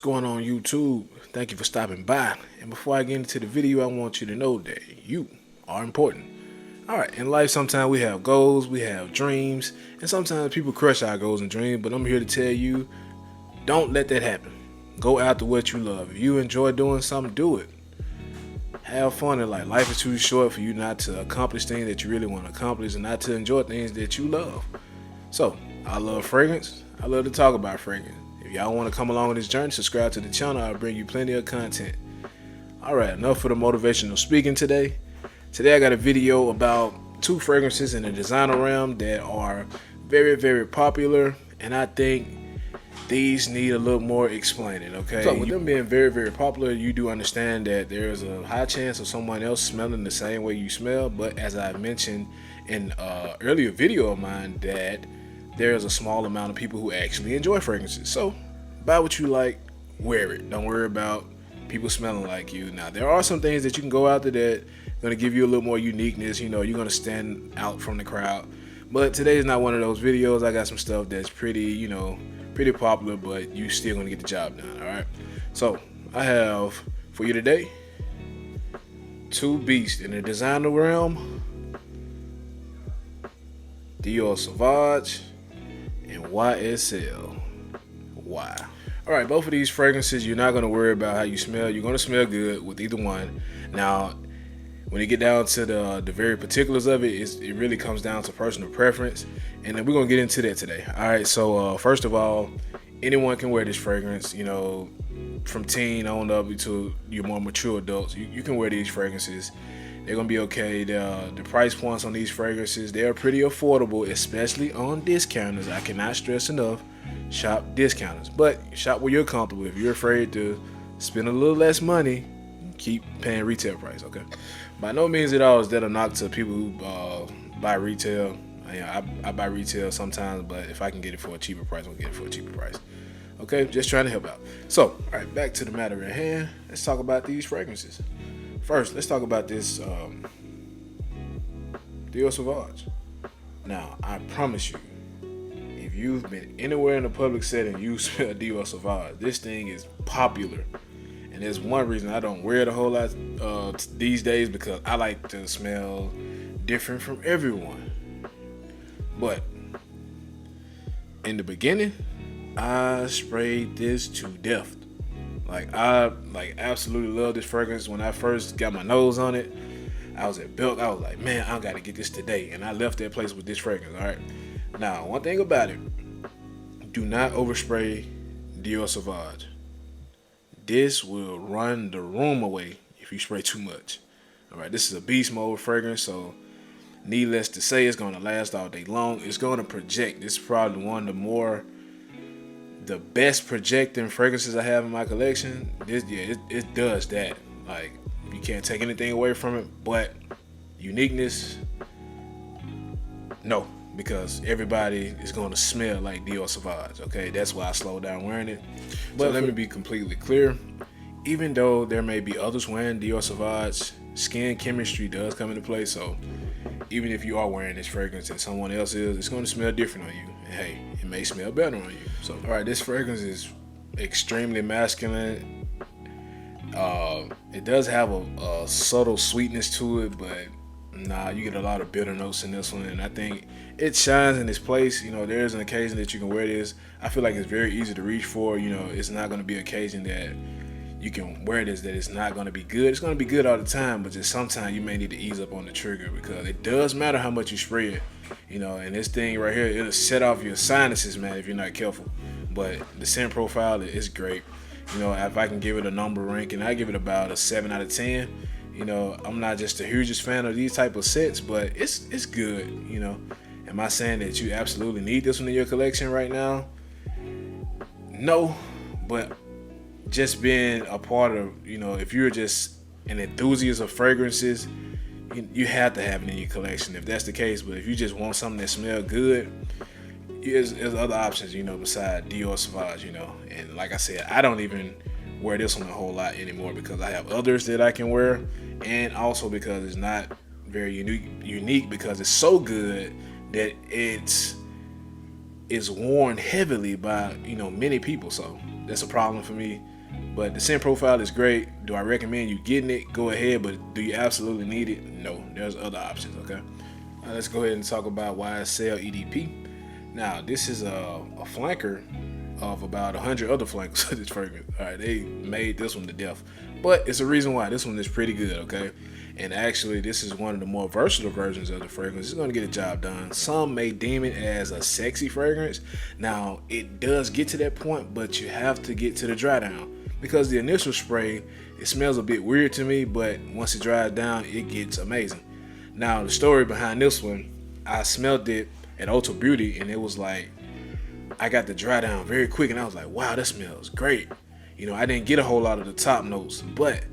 Going on YouTube? Thank you for stopping by. And before I get into the video, I want you to know that you are important. Alright, in life sometimes we have goals, we have dreams, and sometimes people crush our goals and dreams, but I'm here to tell you, don't let that happen. Go after what you love. If you enjoy doing something, do it. Have fun in life. Life is too short for you not to accomplish things that you really want to accomplish and not to enjoy things that you love. So, I love fragrance. I love to talk about fragrance. If y'all want to come along on this journey, subscribe to the channel. I'll bring you plenty of content. Alright, enough for the motivational speaking today. Today I got a video about two fragrances in the designer realm that are very, very popular. And I think these need a little more explaining, okay? So with them being very, very popular, you do understand that there's a high chance of someone else smelling the same way you smell. But as I mentioned in an earlier video of mine, that there's a small amount of people who actually enjoy fragrances. So buy what you like, wear it. Don't worry about people smelling like you. Now, there are some things that you can go out there that are going to give you a little more uniqueness. You know, you're going to stand out from the crowd. But today is not one of those videos. I got some stuff that's pretty, pretty popular, but you still going to get the job done, all right? So I have for you today two beasts in the designer realm: Dior Sauvage and YSL. Why? Alright, both of these fragrances, you're not going to worry about how you smell. You're going to smell good with either one. Now, when you get down to the very particulars of it, it really comes down to personal preference. And then we're going to get into that today. Alright, so first of all, anyone can wear this fragrance. You know, from teen on up to your more mature adults, you can wear these fragrances. They're gonna be okay. The price points on these fragrances, they are pretty affordable, especially on discounters. I cannot stress enough, shop discounters. But shop where you're comfortable. If you're afraid to spend a little less money, keep paying retail price, okay? By no means at all is that a knock to people who buy retail. I buy retail sometimes, but if I can get it for a cheaper price, I'll get it for a cheaper price. Okay, just trying to help out. So, all right, back to the matter at hand. Let's talk about these fragrances. First, let's talk about this Dior Sauvage. Now, I promise you, if you've been anywhere in a public setting, you smell Dior Sauvage. This thing is popular. And there's one reason I don't wear it a whole lot these days, because I like to smell different from everyone. But in the beginning, I sprayed this to death. I absolutely love this fragrance. When I first got my nose on it, I was at Belk. I was like, man, I gotta get this today. And I left that place with this fragrance, all right? Now, one thing about it, do not overspray Dior Sauvage. This will run the room away if you spray too much. All right, this is a beast mode fragrance, so needless to say, it's gonna last all day long. It's gonna project. This is probably one of the best projecting fragrances I have in my collection. It does that. Like, you can't take anything away from it, but uniqueness, no, because everybody is going to smell like Dior Sauvage. Okay, that's why I slowed down wearing it. But so let me be completely clear. Even though there may be others wearing Dior Sauvage, skin chemistry does come into play. So even if you are wearing this fragrance and someone else is, it's going to smell different on you. And hey, it may smell better on you. So, all right, this fragrance is extremely masculine. It does have a subtle sweetness to it, but nah, you get a lot of bitter notes in this one. And I think it shines in its place. You know, there's an occasion that you can wear this. I feel like it's very easy to reach for. You know, it's not going to be an occasion that you can wear this that it's not going to be good. It's going to be good all the time, but just sometimes you may need to ease up on the trigger, because it does matter how much you spray it. You know, and this thing right here, it'll set off your sinuses, man, if you're not careful. But the scent profile is great. You know, if I can give it a number ranking, I give it about a 7 out of 10. You know, I'm not just the hugest fan of these type of sets, but it's good. You know, am I saying that you absolutely need this one in your collection right now? No, but just being a part of, you know, if you're just an enthusiast of fragrances, you have to have it in your collection if that's the case. But if you just want something that smells good, there's other options, you know, besides Dior Sauvage, you know. And like I said, I don't even wear this one a whole lot anymore, because I have others that I can wear, and also because it's not very unique because it's so good that it's worn heavily by, you know, many people. So that's a problem for me. But the scent profile is great. Do I recommend you getting it? Go ahead, but do you absolutely need it? No, there's other options, okay? Let's go ahead and talk about YSL EDP. Now, this is a flanker of about 100 other flankers of this fragrance. All right, they made this one to death. But it's a reason why this one is pretty good, okay? And actually, this is one of the more versatile versions of the fragrance. It's going to get the job done. Some may deem it as a sexy fragrance. Now, it does get to that point, but you have to get to the dry down. Because the initial spray, it smells a bit weird to me, but once it dries down, it gets amazing. Now, the story behind this one, I smelled it at Ulta Beauty, and it was like, I got the dry down very quick, and I was like, wow, that smells great. You know, I didn't get a whole lot of the top notes, but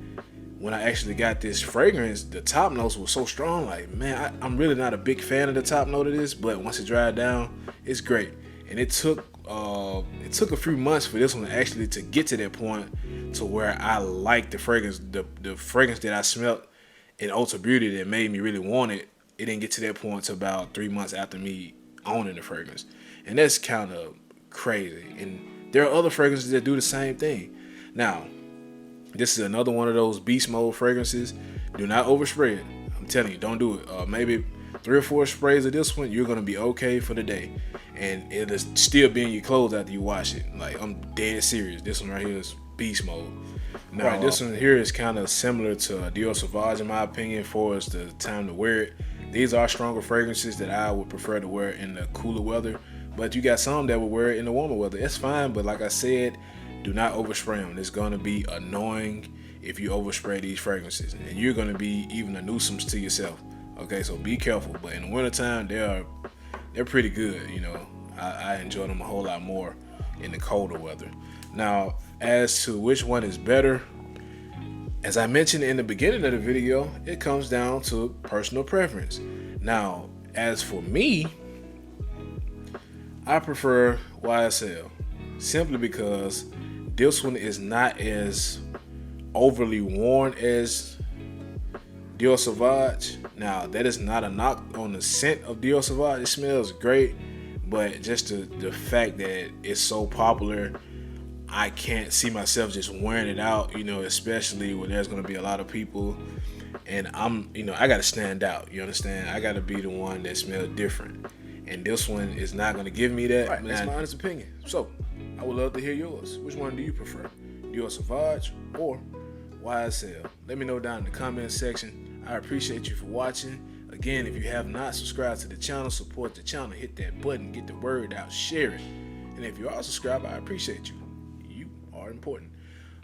when I actually got this fragrance, the top notes were so strong. Like, man, I'm really not a big fan of the top note of this, but once it dried down, it's great. And it took a few months for this one actually to get to that point to where I liked the fragrance. The fragrance that I smelled in Ulta Beauty that made me really want it, it didn't get to that point until about 3 months after me owning the fragrance. And that's kind of crazy. And there are other fragrances that do the same thing. Now, this is another one of those beast mode fragrances. Do not overspray it. I'm telling you, don't do it. Maybe 3 or 4 sprays of this one, you're going to be okay for the day. And it'll still be in your clothes after you wash it. Like, I'm dead serious. This one right here is beast mode. Now, this one here is kind of similar to Dior Sauvage, in my opinion, for us the time to wear it. These are stronger fragrances that I would prefer to wear in the cooler weather. But you got some that will wear it in the warmer weather. It's fine, but like I said, do not overspray them. It's going to be annoying if you overspray these fragrances. And you're going to be even a nuisance to yourself. Okay, so be careful. But in the wintertime, they're pretty good. You know, I enjoy them a whole lot more in the colder weather. Now, as to which one is better, as I mentioned in the beginning of the video, it comes down to personal preference. Now, as for me, I prefer YSL simply because this one is not as overly worn as Dior Sauvage. Now, that is not a knock on the scent of Dior Sauvage. It smells great, but just the fact that it's so popular, I can't see myself just wearing it out, you know, especially when there's going to be a lot of people. And I got to stand out, you understand? I got to be the one that smells different. And this one is not going to give me that. Right, that's my honest opinion. So, I would love to hear yours. Which one do you prefer? Dior Sauvage or YSL? Let me know down in the comment section. I appreciate you for watching. Again, if you have not subscribed to the channel, support the channel. Hit that button. Get the word out. Share it. And if you are subscribed, I appreciate you. You are important.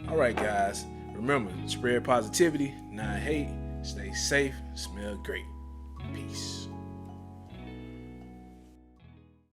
All right, guys. Remember, spread positivity, not hate. Stay safe. Smell great. Peace.